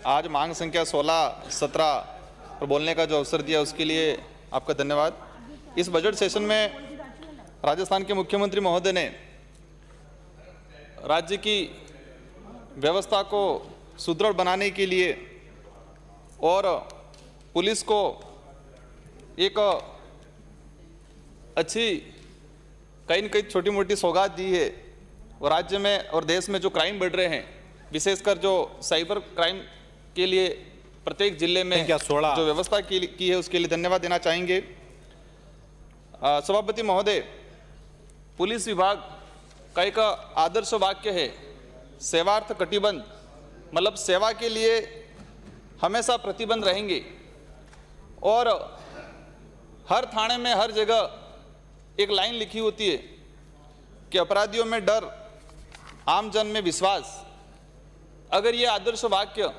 आज मांग संख्या 16-17 पर बोलने का जो अवसर दिया उसके लिए आपका धन्यवाद। इस बजट सेशन में राजस्थान के मुख्यमंत्री महोदय ने राज्य की व्यवस्था को सुदृढ़ बनाने के लिए और पुलिस को एक अच्छी कहीं न कहीं छोटी मोटी सौगात दी है। और राज्य में और देश में जो क्राइम बढ़ रहे हैं, विशेषकर जो साइबर क्राइम के लिए प्रत्येक जिले में जो व्यवस्था की है उसके लिए धन्यवाद देना चाहेंगे। सभापति महोदय, पुलिस विभाग का एक आदर्श वाक्य है, सेवार्थ कटिबंध, मतलब सेवा के लिए हमेशा प्रतिबंध रहेंगे। और हर थाने में हर जगह एक लाइन लिखी होती है कि अपराधियों में डर, आम जन में विश्वास। अगर ये आदर्श वाक्य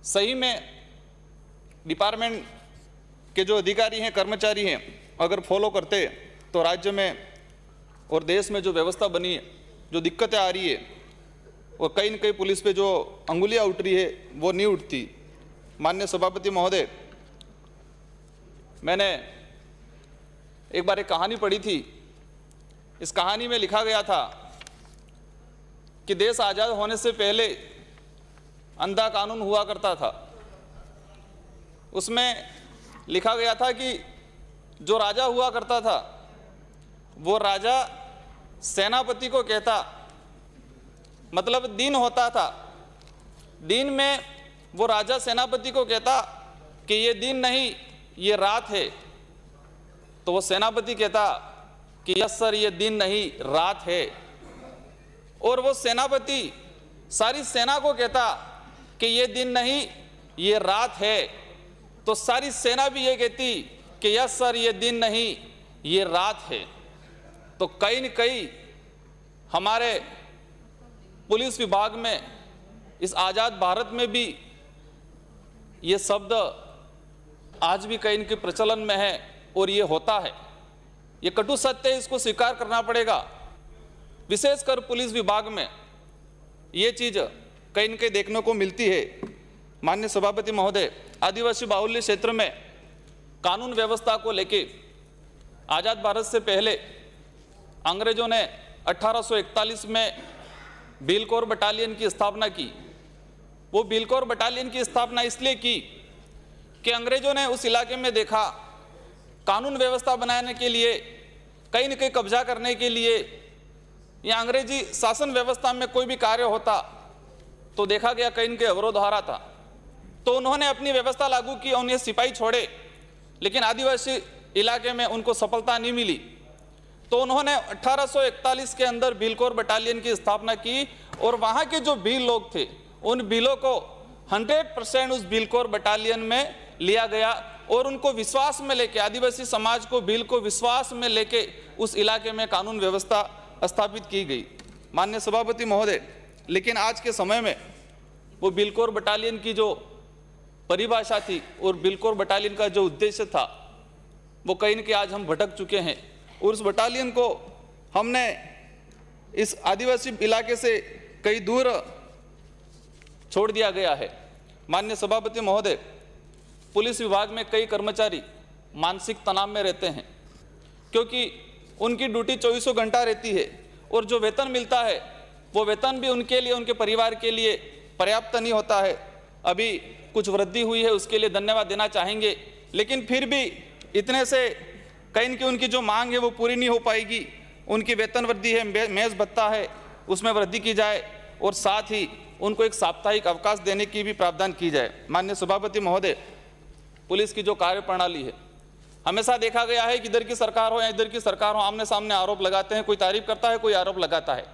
सही में डिपार्टमेंट के जो अधिकारी हैं, कर्मचारी हैं, अगर फॉलो करते तो राज्य में और देश में जो व्यवस्था बनी है, जो दिक्कतें आ रही है और कहीं न कहीं पुलिस पे जो अंगुलियां उठ रही है वो नहीं उठती। माननीय सभापति महोदय, मैंने एक बार एक कहानी पढ़ी थी। इस कहानी में लिखा गया था कि देश आज़ाद होने से पहले अंधा कानून हुआ करता था। उसमें लिखा गया था कि जो राजा हुआ करता था वो राजा सेनापति को कहता, मतलब दिन होता था, दिन में वो राजा सेनापति को कहता कि ये दिन नहीं ये रात है, तो वो सेनापति कहता कि यस सर ये दिन नहीं रात है। और वो सेनापति सारी सेना को कहता कि ये दिन नहीं ये रात है, तो सारी सेना भी ये कहती कि यस सर ये दिन नहीं ये रात है। तो कहीं न कहीं हमारे पुलिस विभाग में इस आज़ाद भारत में भी ये शब्द आज भी कहीं न कहीं प्रचलन में है और ये होता है। ये कटु सत्य है, इसको स्वीकार करना पड़ेगा। विशेषकर पुलिस विभाग में ये चीज़ कहीं न कहीं देखने को मिलती है। माननीय सभापति महोदय, आदिवासी बाहुल्य क्षेत्र में कानून व्यवस्था को लेके आज़ाद भारत से पहले अंग्रेजों ने 1841 में भीलकोर बटालियन की स्थापना की। वो भीलकोर बटालियन की स्थापना इसलिए की कि अंग्रेजों ने उस इलाके में देखा कानून व्यवस्था बनाने के लिए, कहीं न कहीं कब्जा करने के लिए, या अंग्रेजी शासन व्यवस्था में कोई भी कार्य होता तो देखा गया कहीं न कहीं अवरोध आ रहा था। तो उन्होंने अपनी व्यवस्था लागू की, उन्हें सिपाही छोड़े, लेकिन आदिवासी इलाके में उनको सफलता नहीं मिली। तो उन्होंने 1841 के अंदर भीलकोर बटालियन की स्थापना की और वहाँ के जो भील लोग थे उन भीलों को 100% उस भीलकोर बटालियन में लिया गया और उनको विश्वास में लेके, आदिवासी समाज को, भील को विश्वास में लेके उस इलाके में कानून व्यवस्था स्थापित की गई। माननीय सभापति महोदय, लेकिन आज के समय में वो भीलकोर बटालियन की जो परिभाषा थी और भीलकोर बटालियन का जो उद्देश्य था वो कहीं न कहीं आज हम भटक चुके हैं और उस बटालियन को हमने इस आदिवासी इलाके से कहीं दूर छोड़ दिया गया है। माननीय सभापति महोदय, पुलिस विभाग में कई कर्मचारी मानसिक तनाव में रहते हैं क्योंकि उनकी ड्यूटी 24 घंटा रहती है और जो वेतन मिलता है वो वेतन भी उनके लिए, उनके परिवार के लिए पर्याप्त नहीं होता है। अभी कुछ वृद्धि हुई है, उसके लिए धन्यवाद देना चाहेंगे, लेकिन फिर भी इतने से कहीं न कहीं उनकी जो मांग है वो पूरी नहीं हो पाएगी। उनकी वेतन वृद्धि है, मेज़ भत्ता है, उसमें वृद्धि की जाए और साथ ही उनको एक साप्ताहिक अवकाश देने की भी प्रावधान की जाए। माननीय सभापति महोदय, पुलिस की जो कार्य प्रणाली है, हमेशा देखा गया है कि इधर की सरकार हो या इधर की सरकार हो, आमने सामने आरोप लगाते हैं, कोई तारीफ करता है, कोई आरोप लगाता है,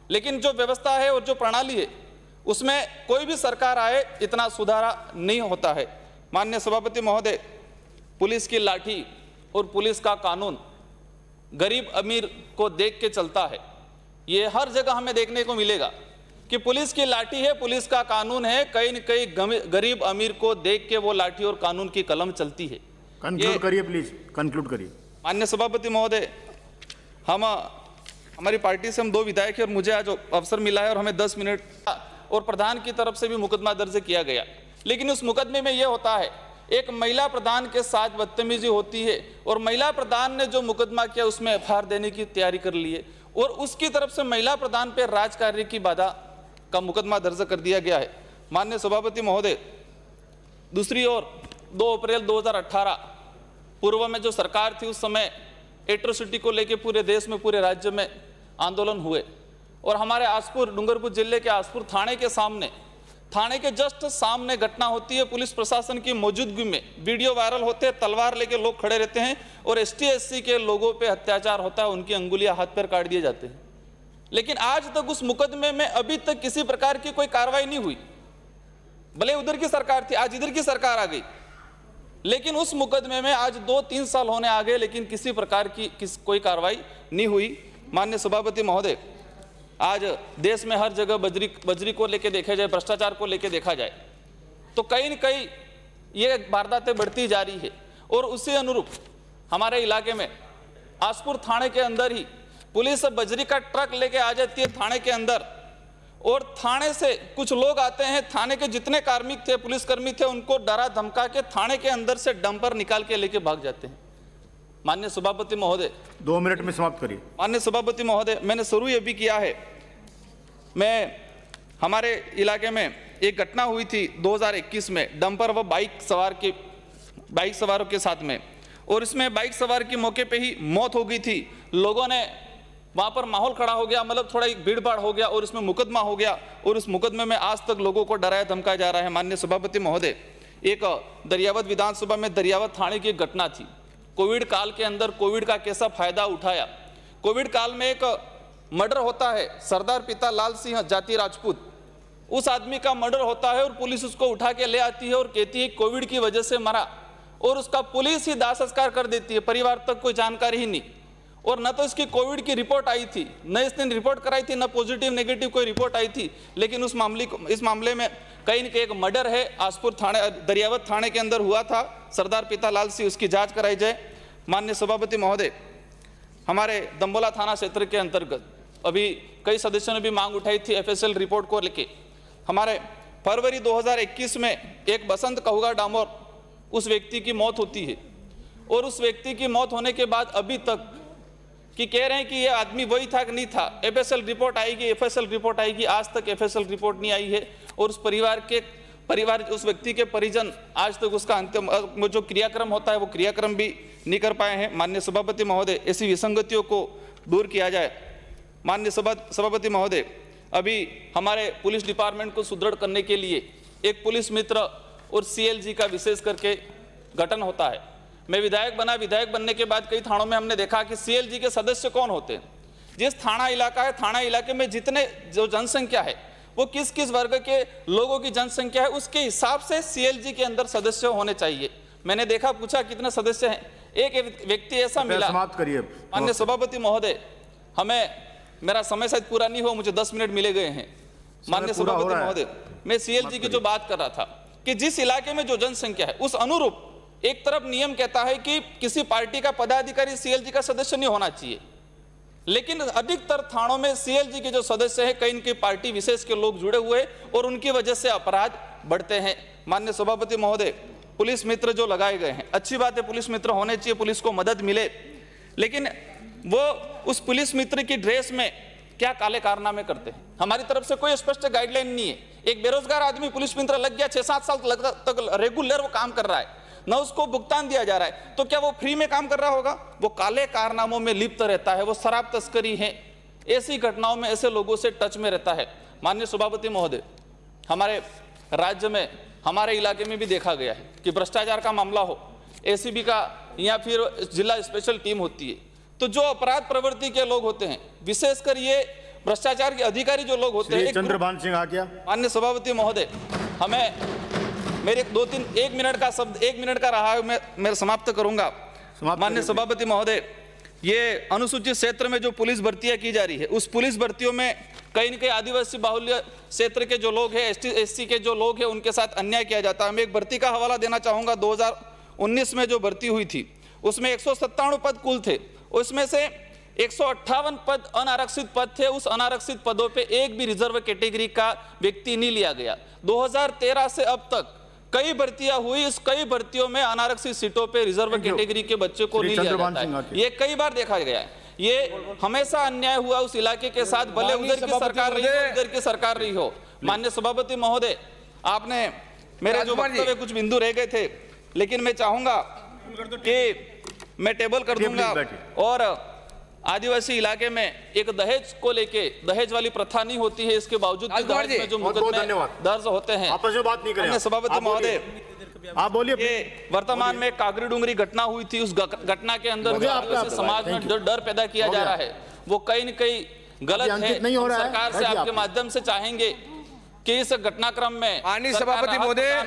लेकिन जो व्यवस्था है और जो प्रणाली है उसमें कोई भी सरकार आए इतना सुधारा नहीं होता है। माननीय सभापति महोदय, पुलिस की लाठी और पुलिस का कानून गरीब अमीर को देख के चलता है। ये हर जगह हमें देखने को मिलेगा कि पुलिस की लाठी है, पुलिस का कानून है, कहीं न कहीं गरीब अमीर को देख के वो लाठी और कानून की कलम चलती है। कंक्लूड करिए प्लीज, कंक्लूड करिए। माननीय सभापति महोदय, हमारी पार्टी से हम 2 विधायक हैं और मुझे आज अवसर मिला है और हमें 10 मिनट और प्रधान की तरफ से भी मुकदमा दर्ज किया गया। लेकिन उस मुकदमे में यह होता है, एक महिला प्रधान के साथ बदतमीजी होती है और महिला प्रधान ने जो मुकदमा किया उसमें एफआईआर देने की तैयारी कर ली है और उसकी तरफ से महिला प्रधान पर राजकार्य की बाधा का मुकदमा दर्ज कर दिया गया है। माननीय सभापति महोदय, दूसरी ओर 2 अप्रैल 2018 पूर्व में जो सरकार थी उस समय एट्रोसिटी को लेकर पूरे देश में, पूरे राज्य में आंदोलन हुए और हमारे आसपुर, डूंगरपुर जिले के आसपुर थाने के सामने, थाने के जस्ट सामने घटना होती है। पुलिस प्रशासन की मौजूदगी में वीडियो वायरल होते हैं, तलवार लेके लोग खड़े रहते हैं और ST-SC के लोगों पे अत्याचार होता है, उनकी अंगुलियां हाथ पैर काट दिए जाते हैं। लेकिन आज तक उस मुकदमे में अभी तक किसी प्रकार की कोई कार्रवाई नहीं हुई। भले उधर की सरकार थी, आज इधर की सरकार आ गई, लेकिन उस मुकदमे में आज 2-3 साल होने आ गए, लेकिन किसी प्रकार की कोई कार्रवाई नहीं हुई। माननीय सभापति महोदय, आज देश में हर जगह बजरी को लेके देखा जाए, भ्रष्टाचार को लेके देखा जाए तो कहीं न कहीं ये वारदातें बढ़ती जा रही है और उसी अनुरूप हमारे इलाके में आसपुर थाने के अंदर ही पुलिस बजरी का ट्रक लेके आ जाती है थाने के अंदर और थाने से कुछ लोग आते हैं, थाने के जितने कार्मिक थे, पुलिसकर्मी थे, उनको डरा धमका के थाने के अंदर से डंपर निकाल के लेके भाग जाते हैं। माननीय सभापति महोदय, 2 मिनट में समाप्त करिए। माननीय सभापति महोदय, मैंने शुरू ये भी किया है, मैं हमारे इलाके में एक घटना हुई थी 2021 में डंपर व बाइक सवारों के साथ में, और इसमें बाइक सवार की मौके पे ही मौत हो गई थी। लोगों ने वहाँ पर माहौल खड़ा हो गया, मतलब थोड़ा एक भीड़ भाड़ हो गया और इसमें मुकदमा हो गया और उस मुकदमे में आज तक लोगों को डराया धमकाया जा रहा है। माननीय सभापति महोदय, एक दरियावत विधानसभा में दरियावत थाने की एक घटना थी। कोविड काल के अंदर कोविड का कैसा फायदा उठाया। कोविड काल में एक मर्डर होता है, सरदार पिता लाल सिंह जाति राजपूत, उस आदमी का मर्डर होता है और पुलिस उसको उठा के ले आती है और कहती है कोविड की वजह से मरा, और उसका पुलिस ही दाह संस्कार कर देती है, परिवार तक कोई जानकारी ही नहीं। और न तो इसकी कोविड की रिपोर्ट आई थी, न इसने रिपोर्ट कराई थी, न पॉजिटिव नेगेटिव कोई रिपोर्ट आई थी। लेकिन इस मामले में कहीं न कहीं एक मर्डर है, आसपुर थाने, दरियावत थाने के अंदर हुआ था, सरदार पिता लाल सिंह, उसकी जांच कराई जाए। माननीय सभापति महोदय, हमारे दंबोला थाना क्षेत्र के अंतर्गत अभी कई सदस्यों ने भी मांग उठाई थी FSL रिपोर्ट को लेके। हमारे फरवरी 2021 में एक बसंत कहुगा डामोर, उस व्यक्ति की मौत होती है और उस व्यक्ति की मौत होने के बाद अभी तक कि कह रहे हैं कि ये आदमी वही था कि नहीं था, FSL रिपोर्ट आएगी, आज तक FSL रिपोर्ट नहीं आई है और उस उस व्यक्ति के परिजन आज तक उसका अंतिम जो क्रियाक्रम होता है वो क्रियाक्रम भी नहीं कर पाए हैं। माननीय सभापति महोदय, ऐसी विसंगतियों को दूर किया जाए। माननीय सभापति महोदय, अभी हमारे पुलिस डिपार्टमेंट को सुदृढ़ करने के लिए एक पुलिस मित्र और CLG का विशेष करके गठन होता है। मैं विधायक बनने के बाद कई थानों में हमने देखा कि CLG के सदस्य कौन होते हैं। जिस थाना इलाका है, थाना इलाके में जितने जो जनसंख्या है, वो किस किस वर्ग के लोगों की जनसंख्या है, उसके हिसाब से CLG के अंदर सदस्य होने चाहिए। मैंने देखा, पूछा कितने सदस्य हैं, एक व्यक्ति ऐसा मिला। समाप्त करिए। माननीय सभापति महोदय, मेरा समय शायद पूरा नहीं हो, मुझे 10 मिनट मिले गए हैं। माननीय सभापति महोदय, मैं CLG की जो बात कर रहा था कि जिस इलाके में जो जनसंख्या है उस अनुरूप एक तरफ नियम कहता है कि किसी पार्टी का पदाधिकारी CLG का सदस्य नहीं होना चाहिए, लेकिन अधिकतर थानों में CLG के जो सदस्य हैं कहीं इनकी पार्टी विशेष के लोग जुड़े हुए और उनकी वजह से अपराध बढ़ते हैं। माननीय सभापति महोदय, पुलिस मित्र जो लगाए गए हैं, अच्छी बात है, पुलिस मित्र होने चाहिए, पुलिस को मदद मिले, लेकिन वो उस पुलिस मित्र की ड्रेस में क्या काले कारनामे करते हैं। हमारी तरफ से कोई स्पष्ट गाइडलाइन नहीं है। एक बेरोजगार आदमी पुलिस मित्र लग गया, 6-7 साल तक रेगुलर वो काम कर रहा है, न उसको भुगतान दिया जा रहा है, तो क्या वो फ्री में काम कर रहा होगा? वो काले कारनामों में लिप्त रहता है, वो शराब तस्करी है, ऐसी घटनाओं में ऐसे लोगों से टच में रहता है। माननीय सभापति महोदय, हमारे राज्य में, हमारे इलाके में भी देखा गया है कि भ्रष्टाचार का मामला हो, ACB का या फिर जिला स्पेशल टीम होती है, तो जो अपराध प्रवृत्ति के लोग होते हैं, विशेषकर ये भ्रष्टाचार के अधिकारी जो लोग होते हैं, चंद्रभान सिंह आ गया। माननीय सभापति महोदय, हमें मेरे 1 मिनट का शब्द 1 मिनट का रहा है, मैं समाप्त करूंगा। माननीय सभापति महोदय, ये अनुसूचित क्षेत्र में जो पुलिस भर्तियां की जा रही है, उस पुलिस भर्तियों में कहीं न कहीं आदिवासी बाहुल्य क्षेत्र के जो लोग हैं, ST-SC के जो लोग हैं, उनके साथ अन्याय किया जाता है। मैं एक भर्ती का हवाला देना चाहूंगा। 2019 में जो भर्ती हुई थी उसमें 197 पद कुल थे, उसमें से 158 पद अनारक्षित पद थे, उस अनारक्षित पदों पे एक भी रिजर्व कैटेगरी का व्यक्ति नहीं लिया गया। 2013 से अब तक कई भर्तियां हुई, इस कई भर्तियों में अनारक्षित सीटों पे रिजर्व कैटेगरी के बच्चे को नहीं लिया जाता है। ये कई बार देखा गया है, ये हमेशा अन्याय हुआ उस इलाके के साथ, भले उधर की सरकार रही हो इधर की सरकार रही हो। माननीय सभापति महोदय, आपने मेरे जो वक्तव्य कुछ बिंदु रह गए थे, लेकिन मैं चाहूंगा कि मैं टेबल कर दूंगा। और आदिवासी इलाके में एक दहेज को लेके, दहेज वाली प्रथा नहीं होती है, इसके बावजूद भी दहेज में जो मुकदमे दर्ज होते हैं। आपस में बात नहीं करें। सभापति महोदय, आप बोलिए। ये वर्तमान में कागरी डूंगरी घटना हुई थी, उस घटना के अंदर जो समाज में डर पैदा किया जा रहा है वो कहीं न कहीं गलत है। सरकार से आपके माध्यम से चाहेंगे कि इस घटनाक्रम में माननीय सभापति महोदय